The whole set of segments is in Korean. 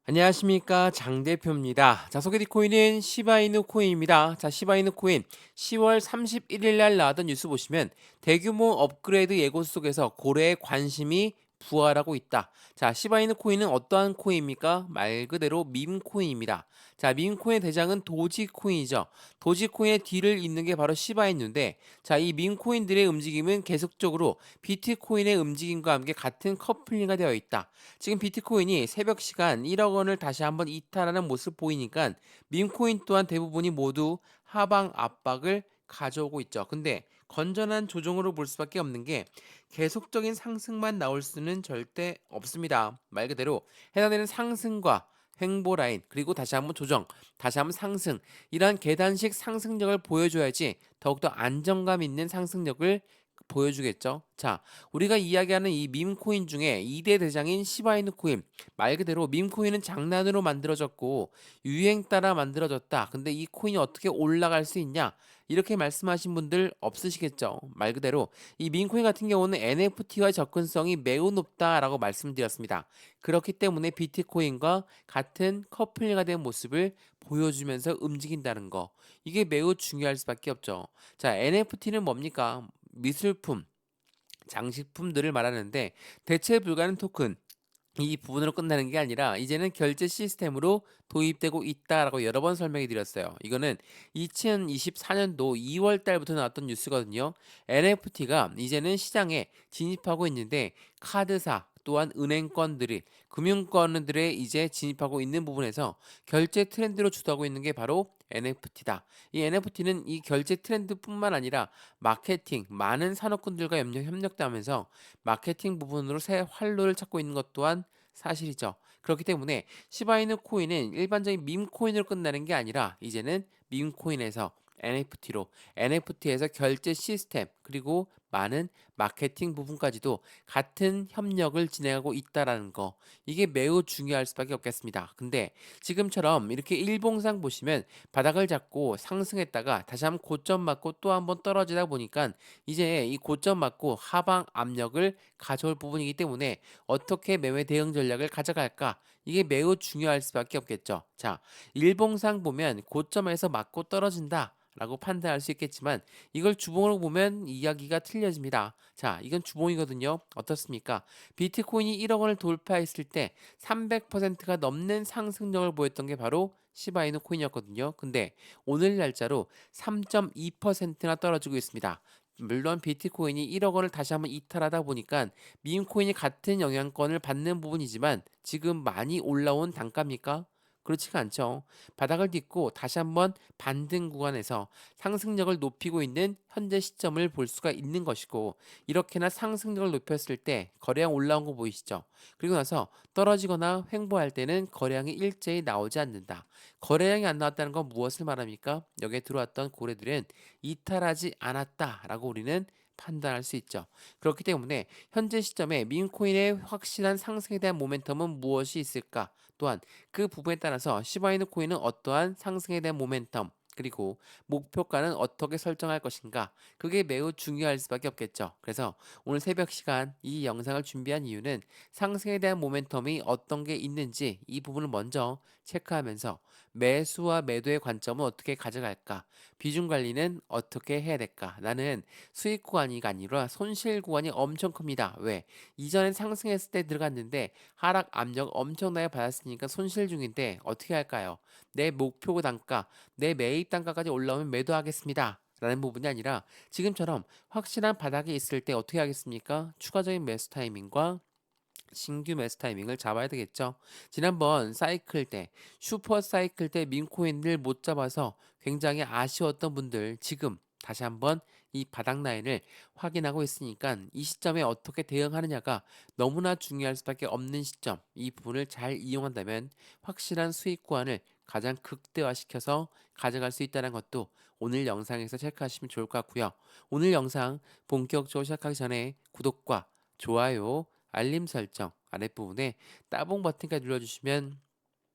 안녕하십니까, 장 대표입니다. 자, 소개팅 코인은 시바이누 코인입니다. 자, 시바이누 코인 10월 31일 날 나왔던 뉴스 보시면 대규모 업그레이드 예고 속에서 고래의 관심이 부활하고 있다. 자, 시바이누 코인은 어떠한 코인입니까? 말 그대로 밈 코인입니다. 자, 밈 코인의 대장은 도지 코인이죠. 도지 코인의 뒤를 잇는 게 바로 시바이누인데, 자, 이 밈 코인들의 움직임은 계속적으로 비트코인의 움직임과 함께 같은 커플링가 되어 있다. 지금 비트코인이 새벽 시간 1억 원을 다시 한번 이탈하는 모습 보이니까 밈코인 또한 대부분이 모두 하방 압박을 가져오고 있죠. 근데 건전한 조정으로 볼 수밖에 없는 게 계속적인 상승만 나올 수는 절대 없습니다. 말 그대로 해당되는 상승과 횡보 라인 그리고 다시 한번 조정, 다시 한번 상승 이러한 계단식 상승력을 보여줘야지 더욱더 안정감 있는 상승력을 보여주겠죠. 자, 우리가 이야기하는 이 밈코인 중에 2대 대장인 시바이누 코인. 말 그대로 밈코인은 장난으로 만들어졌고 유행 따라 만들어졌다. 근데 이 코인이 어떻게 올라갈 수 있냐? 이렇게 말씀하신 분들 없으시겠죠. 말 그대로 이 밈코인 같은 경우는 NFT와 접근성이 매우 높다라고 말씀드렸습니다. 그렇기 때문에 비트코인과 같은 커플링가 된 모습을 보여주면서 움직인다는 거. 이게 매우 중요할 수밖에 없죠. 자, NFT는 뭡니까? 미술품, 장식품들을 말하는데 대체 불가능 토큰 이 부분으로 끝나는 게 아니라 이제는 결제 시스템으로 도입되고 있다라고 여러 번 설명해 드렸어요. 이거는 2024년도 2월 달부터 나왔던 뉴스거든요. NFT가 이제는 시장에 진입하고 있는데 카드사 또한 은행권들이 금융권들에 이제 진입하고 있는 부분에서 결제 트렌드로 주도하고 있는 게 바로 NFT다. 이 NFT는 이 결제 트렌드뿐만 아니라 마케팅, 많은 산업군들과 협력하면서 마케팅 부분으로 새 활로를 찾고 있는 것 또한 사실이죠. 그렇기 때문에 시바이누 코인은 일반적인 밈 코인으로 끝나는 게 아니라 이제는 밈 코인에서 NFT로 NFT에서 결제 시스템 그리고 많은 마케팅 부분까지도 같은 협력을 진행하고 있다라는 거 이게 매우 중요할 수밖에 없겠습니다. 근데 지금처럼 이렇게 일봉상 보시면 바닥을 잡고 상승했다가 다시 한번 고점 맞고 또 한번 떨어지다 보니까 이제 이 고점 맞고 하방 압력을 가져올 부분이기 때문에 어떻게 매매 대응 전략을 가져갈까? 이게 매우 중요할 수밖에 없겠죠. 자, 일봉상 보면 고점에서 맞고 떨어진다. 라고 판단할 수 있겠지만 이걸 주봉으로 보면 이야기가 틀려집니다. 자, 이건 주봉이거든요. 어떻습니까? 비트코인이 1억 원을 돌파했을 때 300%가 넘는 상승력을 보였던 게 바로 시바이누 코인이었거든요. 근데 오늘 날짜로 3.2%나 떨어지고 있습니다. 물론 비트코인이 1억 원을 다시 한번 이탈하다 보니까 밈코인이 같은 영향권을 받는 부분이지만 지금 많이 올라온 단가입니까? 그렇지가 않죠. 바닥을 딛고 다시 한번 반등 구간에서 상승력을 높이고 있는 현재 시점을 볼 수가 있는 것이고 이렇게나 상승력을 높였을 때 거래량 올라온 거 보이시죠? 그리고 나서 떨어지거나 횡보할 때는 거래량이 일제히 나오지 않는다. 거래량이 안 나왔다는 건 무엇을 말합니까? 여기에 들어왔던 고래들은 이탈하지 않았다라고 우리는 판단할 수 있죠. 그렇기 때문에 현재 시점에 민코인의 확실한 상승에 대한 모멘텀은 무엇이 있을까? 또한 그 부분에 따라서 시바이누 코인은 어떠한 상승에 대한 모멘텀 그리고 목표가는 어떻게 설정할 것인가? 그게 매우 중요할 수밖에 없겠죠. 그래서 오늘 새벽 시간 이 영상을 준비한 이유는 상승에 대한 모멘텀이 어떤 게 있는지 이 부분을 먼저 체크하면서 매수와 매도의 관점은 어떻게 가져갈까? 비중 관리는 어떻게 해야 될까? 나는 수익 구간이 아니라 손실 구간이 엄청 큽니다. 왜? 이전에 상승했을 때 들어갔는데 하락 압력 엄청나게 받았으니까 손실 중인데 어떻게 할까요? 내 목표 단가, 내 매입 단가까지 올라오면 매도하겠습니다. 라는 부분이 아니라 지금처럼 확실한 바닥이 있을 때 어떻게 하겠습니까? 추가적인 매수 타이밍과 신규 매수 타이밍을 잡아야 되겠죠. 지난번 사이클 때, 슈퍼 사이클 때 민코인을 못 잡아서 굉장히 아쉬웠던 분들 지금 다시 한번 이 바닥 라인을 확인하고 있으니까 이 시점에 어떻게 대응하느냐가 너무나 중요할 수밖에 없는 시점. 이 부분을 잘 이용한다면 확실한 수익 구간을 가장 극대화시켜서 가져갈 수 있다는 것도 오늘 영상에서 체크하시면 좋을 것 같고요. 오늘 영상 본격적으로 시작하기 전에 구독과 좋아요, 알림 설정 아랫부분에 따봉 버튼까지 눌러주시면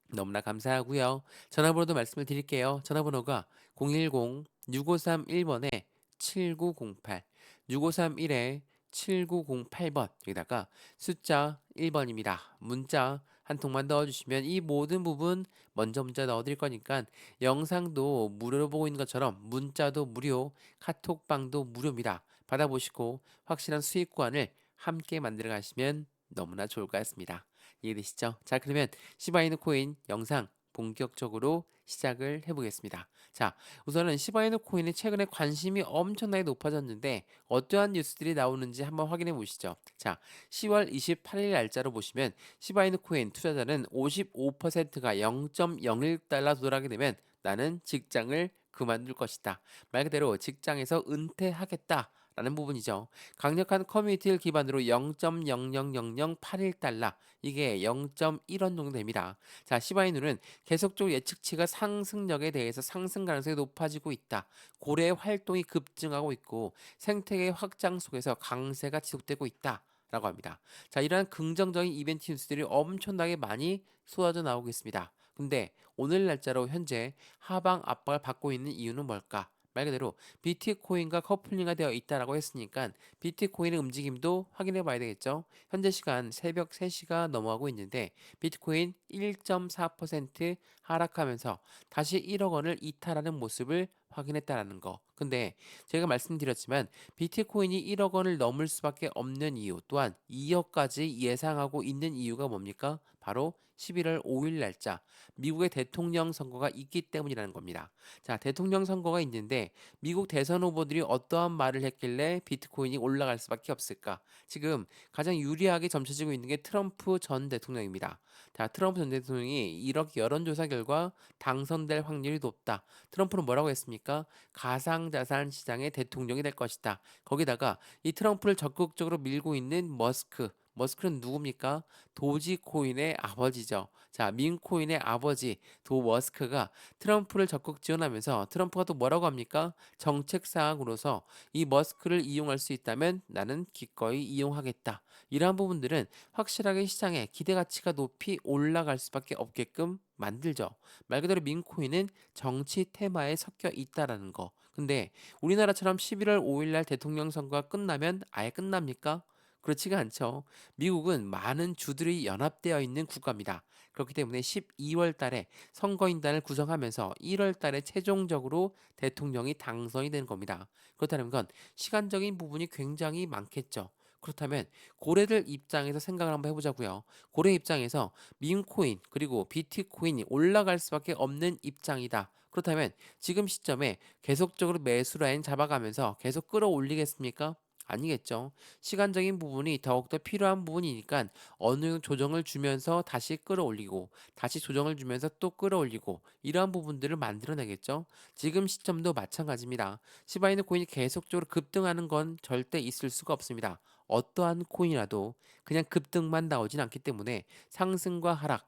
너무나 감사하고요. 전화번호도 말씀을 드릴게요. 전화번호가 010-6531번에 7908, 6531에 7908번 여기다가 숫자 1번입니다. 문자 한 통만 넣어주시면 이 모든 부분 먼저 문자 넣어드릴 거니까 영상도 무료로 보고 있는 것처럼 문자도 무료, 카톡방도 무료입니다. 받아보시고 확실한 수익관을 함께 만들어 가시면 너무나 좋을 것 같습니다. 이해되시죠? 자, 그러면 시바이누 코인 영상 본격적으로 시작을 해보겠습니다. 자, 우선은 시바이누 코인이 최근에 관심이 엄청나게 높아졌는데 어떠한 뉴스들이 나오는지 한번 확인해 보시죠. 자, 10월 28일 날짜로 보시면 시바이누 코인 투자자는 55%가 0.01달러 도달하게 되면 나는 직장을 그만둘 것이다. 말 그대로 직장에서 은퇴하겠다. 라는 부분이죠. 강력한 커뮤니티를 기반으로 0.00008달러 이게 0.1원 정도 됩니다. 자, 시바이누는 계속적으로 예측치가 상승력에 대해서 상승 가능성이 높아지고 있다. 고래의 활동이 급증하고 있고 생태계 확장 속에서 강세가 지속되고 있다. 라고 합니다. 자, 이러한 긍정적인 이벤트 뉴스들이 엄청나게 많이 쏟아져 나오고 있습니다. 근데 오늘 날짜로 현재 하방 압박을 받고 있는 이유는 뭘까? 말 그대로 비트코인과 커플링이 되어 있다라고 했으니까 비트코인의 움직임도 확인해 봐야 되겠죠. 현재 시간 새벽 3시가 넘어가고 있는데 비트코인 1.4% 하락하면서 다시 1억 원을 이탈하는 모습을 확인했다라는 거. 근데 제가 말씀드렸지만 비트코인이 1억 원을 넘을 수밖에 없는 이유 또한 2억까지 예상하고 있는 이유가 뭡니까? 바로 11월 5일 날짜 미국의 대통령 선거가 있기 때문이라는 겁니다. 자, 대통령 선거가 있는데 미국 대선 후보들이 어떠한 말을 했길래 비트코인이 올라갈 수밖에 없을까? 지금 가장 유리하게 점쳐지고 있는 게 트럼프 전 대통령입니다. 자, 트럼프 전 대통령이 이렇게 여론조사 결과 당선될 확률이 높다. 트럼프는 뭐라고 했습니까? 가상자산 시장의 대통령이 될 것이다. 거기다가 이 트럼프를 적극적으로 밀고 있는 머스크는 누굽니까? 도지코인의 아버지죠. 자, 민코인의 아버지 도 머스크가 트럼프를 적극 지원하면서 트럼프가 또 뭐라고 합니까? 정책 사항으로서 이 머스크를 이용할 수 있다면 나는 기꺼이 이용하겠다. 이러한 부분들은 확실하게 시장에 기대 가치가 높이 올라갈 수밖에 없게끔 만들죠. 말 그대로 민코인은 정치 테마에 섞여 있다라는 거. 근데 우리나라처럼 11월 5일 날 대통령 선거가 끝나면 아예 끝납니까? 그렇지가 않죠. 미국은 많은 주들이 연합되어 있는 국가입니다. 그렇기 때문에 12월 달에 선거인단을 구성하면서 1월 달에 최종적으로 대통령이 당선이 되는 겁니다. 그렇다는 건 시간적인 부분이 굉장히 많겠죠. 그렇다면 고래들 입장에서 생각을 한번 해보자고요. 고래 입장에서 민코인 그리고 비트코인이 올라갈 수밖에 없는 입장이다. 그렇다면 지금 시점에 계속적으로 매수 라인 잡아가면서 계속 끌어올리겠습니까? 아니겠죠. 시간적인 부분이 더욱더 필요한 부분이니까 어느 정도 조정을 주면서 다시 끌어올리고 다시 조정을 주면서 또 끌어올리고 이러한 부분들을 만들어내겠죠. 지금 시점도 마찬가지입니다. 시바이누 코인이 계속적으로 급등하는 건 절대 있을 수가 없습니다. 어떠한 코인이라도 그냥 급등만 나오진 않기 때문에 상승과 하락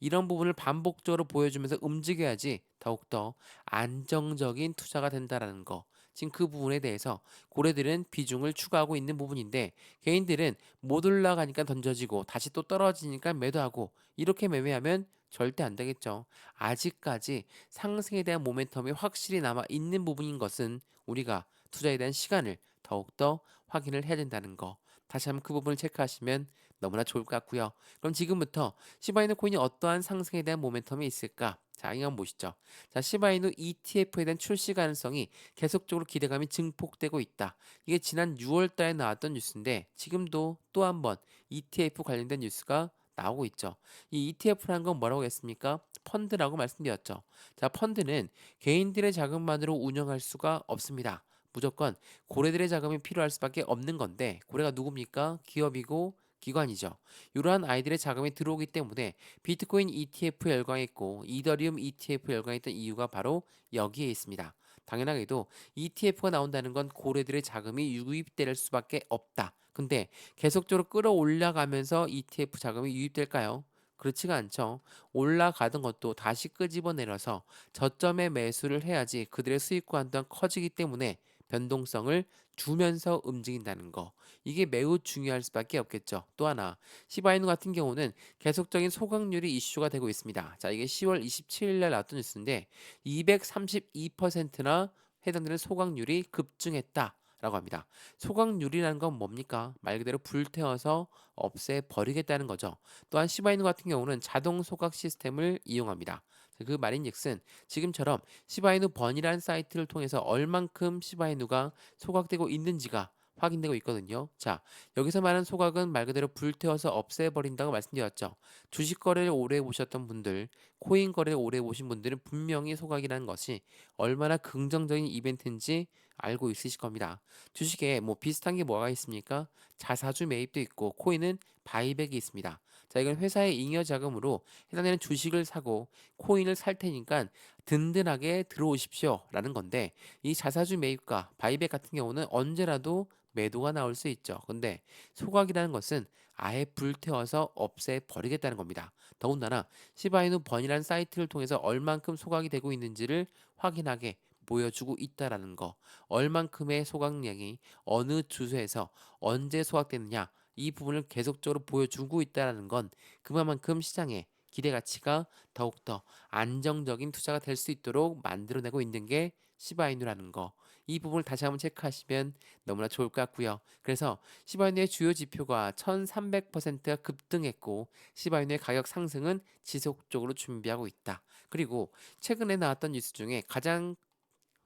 이런 부분을 반복적으로 보여주면서 움직여야지 더욱더 안정적인 투자가 된다라는 거. 지금 그 부분에 대해서 고래들은 비중을 추가하고 있는 부분인데 개인들은 못 올라가니까 던져지고 다시 또 떨어지니까 매도하고 이렇게 매매하면 절대 안 되겠죠. 아직까지 상승에 대한 모멘텀이 확실히 남아 있는 부분인 것은 우리가 투자에 대한 시간을 더욱더 확인을 해야 된다는 거. 다시 한번 그 부분을 체크하시면 너무나 좋을 것 같고요. 그럼 지금부터 시바이누 코인이 어떠한 상승에 대한 모멘텀이 있을까? 자, 이거 한번 보시죠. 자, 시바이누 ETF에 대한 출시 가능성이 계속적으로 기대감이 증폭되고 있다. 이게 지난 6월 달에 나왔던 뉴스인데 지금도 또 한 번 ETF 관련된 뉴스가 나오고 있죠. 이 ETF라는 건 뭐라고 했습니까? 펀드라고 말씀드렸죠. 자, 펀드는 개인들의 자금만으로 운영할 수가 없습니다. 무조건 고래들의 자금이 필요할 수밖에 없는 건데 고래가 누굽니까? 기업이고 기관이죠. 이러한 아이들의 자금이 들어오기 때문에 비트코인 ETF 열광이 있고 이더리움 ETF 열광이 있던 이유가 바로 여기에 있습니다. 당연하게도 ETF가 나온다는 건 고래들의 자금이 유입될 수밖에 없다. 근데 계속적으로 끌어올라가면서 ETF 자금이 유입될까요? 그렇지가 않죠. 올라가던 것도 다시 끄집어내려서 저점에 매수를 해야지 그들의 수익과 또한 커지기 때문에 변동성을 주면서 움직인다는 거. 이게 매우 중요할 수밖에 없겠죠. 또 하나, 시바이누 같은 경우는 계속적인 소각률이 이슈가 되고 있습니다. 자, 이게 10월 27일 날 나왔던 뉴스인데 232%나 해당되는 소각률이 급증했다. 라고 합니다. 소각률이라는 건 뭡니까? 말 그대로 불태워서 없애버리겠다는 거죠. 또한 시바이누 같은 경우는 자동 소각 시스템을 이용합니다. 그 말인즉슨 지금처럼 시바이누 번이라는 사이트를 통해서 얼만큼 시바이누가 소각되고 있는지가 확인되고 있거든요. 자, 여기서 말하는 소각은 말 그대로 불태워서 없애버린다고 말씀드렸죠. 주식 거래를 오래 보셨던 분들, 코인 거래를 오래 보신 분들은 분명히 소각이라는 것이 얼마나 긍정적인 이벤트인지 알고 있으실 겁니다. 주식에 뭐 비슷한 게 뭐가 있습니까? 자사주 매입도 있고 코인은 바이백이 있습니다. 자, 이건 회사의 잉여 자금으로 해당되는 주식을 사고 코인을 살 테니까 든든하게 들어오십시오라는 건데 이 자사주 매입과 바이백 같은 경우는 언제라도 매도가 나올 수 있죠. 근데 소각이라는 것은 아예 불태워서 없애버리겠다는 겁니다. 더군다나 시바이누 번이라는 사이트를 통해서 얼만큼 소각이 되고 있는지를 확인하게 보여주고 있다라는 거. 얼만큼의 소각량이 어느 주소에서 언제 소각되느냐 이 부분을 계속적으로 보여주고 있다라는 건 그만큼 시장에 기대 가치가 더욱더 안정적인 투자가 될 수 있도록 만들어내고 있는 게 시바이누라는 거. 이 부분을 다시 한번 체크하시면 너무나 좋을 것 같고요. 그래서 시바이누의 주요 지표가 1300%가 급등했고 시바이누의 가격 상승은 지속적으로 준비하고 있다. 그리고 최근에 나왔던 뉴스 중에 가장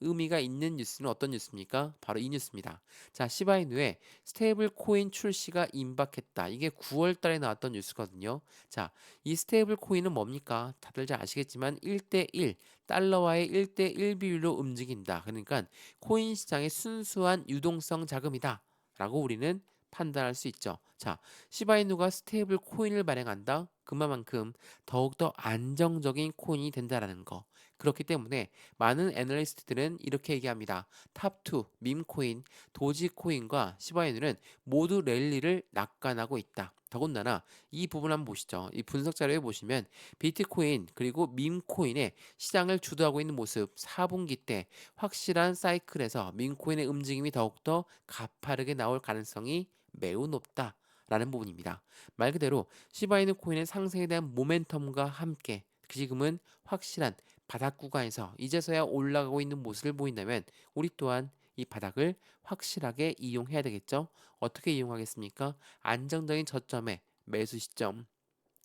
의미가 있는 뉴스는 어떤 뉴스입니까? 바로 이 뉴스입니다. 자, 시바이누의 스테이블 코인 출시가 임박했다. 이게 9월 달에 나왔던 뉴스거든요. 자, 이 스테이블 코인은 뭡니까? 다들 잘 아시겠지만 1대1, 달러와의 1대1 비율로 움직인다. 그러니까 코인 시장의 순수한 유동성 자금이다. 라고 우리는 판단할 수 있죠. 자, 시바이누가 스테이블 코인을 발행한다. 그만큼 더욱더 안정적인 코인이 된다라는 거. 그렇기 때문에 많은 애널리스트들은 이렇게 얘기합니다. 탑2, 밈코인, 도지코인과 시바이누는 모두 랠리를 낙관하고 있다. 더군다나 이 부분 한번 보시죠. 이 분석 자료에 보시면 비트코인 그리고 밈코인의 시장을 주도하고 있는 모습 4분기 때 확실한 사이클에서 밈코인의 움직임이 더욱더 가파르게 나올 가능성이 매우 높다. 라는 부분입니다. 말 그대로 시바이누 코인의 상승에 대한 모멘텀과 함께 지금은 확실한 바닥 구간에서 이제서야 올라가고 있는 모습을 보인다면 우리 또한 이 바닥을 확실하게 이용해야 되겠죠. 어떻게 이용하겠습니까? 안정적인 저점에 매수 시점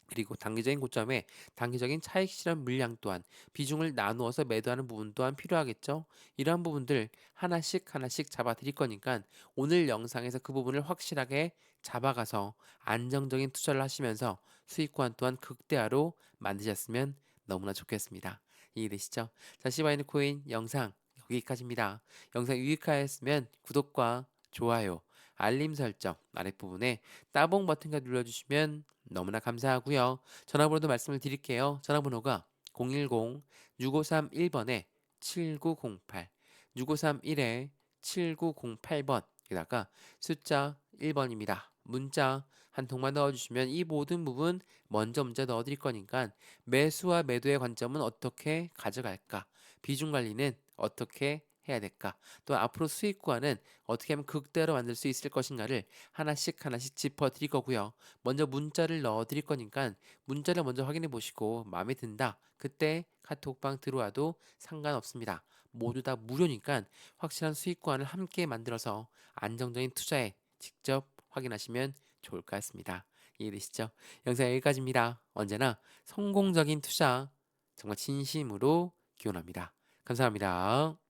그리고 단기적인 고점에 단기적인 차익 실현 물량 또한 비중을 나누어서 매도하는 부분 또한 필요하겠죠. 이러한 부분들 하나씩 잡아 드릴 거니까 오늘 영상에서 그 부분을 확실하게 잡아가서 안정적인 투자를 하시면서 수익권 또한 극대화로 만드셨으면 너무나 좋겠습니다. 이해되시죠? 자, 시바이누 코인 영상 여기까지입니다. 영상 유익하였으면 구독과 좋아요, 알림 설정 아랫부분에 따봉 버튼까지 눌러주시면 너무나 감사하고요. 전화번호도 말씀을 드릴게요. 전화번호가 010-6531번에 7908, 6531-7908번 여기다가 숫자 1번입니다. 문자 한 통만 넣어주시면 이 모든 부분 먼저 문자 넣어드릴 거니까 매수와 매도의 관점은 어떻게 가져갈까? 비중 관리는 어떻게 해야 될까? 또 앞으로 수익 구간은 어떻게 하면 극대로 만들 수 있을 것인가를 하나씩 짚어 드릴 거고요. 먼저 문자를 넣어 드릴 거니까 문자를 먼저 확인해 보시고 마음에 든다. 그때 카톡방 들어와도 상관없습니다. 모두 다 무료니까 확실한 수익 구간을 함께 만들어서 안정적인 투자에 직접 확인하시면 좋을 것 같습니다. 이해되시죠? 영상 여기까지입니다. 언제나 성공적인 투자 정말 진심으로 기원합니다. 감사합니다.